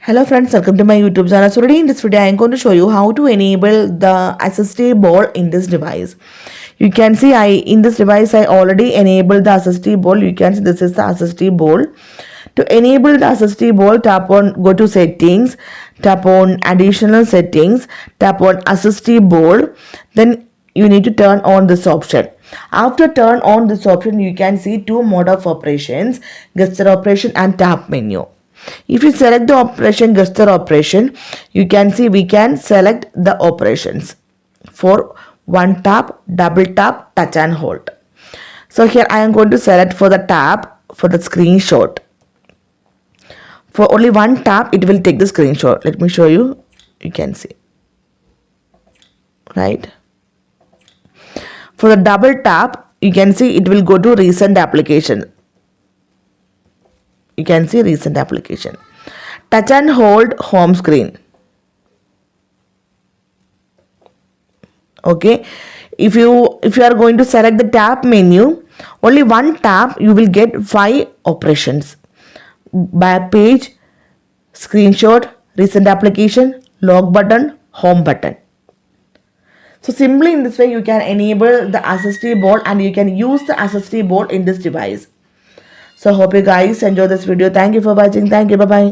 Hello friends, welcome to my YouTube channel. So today in this video I am going to show you how to enable the assistive board in this device. You can see in this device I already enabled the assistive board. You can see this is the assistive board. To enable the assistive board, go to settings, tap on additional settings, tap on assistive board. Then you need to turn on this option. After turn on this option, you can see two mode of operations, gesture operation and tap menu. If you select the operation gesture operation, you can see we can select the operations for one tap, double tap, touch and hold. So here I am going to select for the tap for the screenshot. For only one tap it will take the screenshot. Let me show you. You can see. Right. For the double tap, you can see it will go to recent application. You can see recent application. Touch and hold home screen. Okay. If you are going to select the tap menu, only one tap you will get 5 operations. Back page, screenshot, recent application, lock button, home button. So simply in this way you can enable the assistive board and you can use the assistive board in this device. So hope you guys enjoy this video. Thank you for watching. Thank you. Bye bye.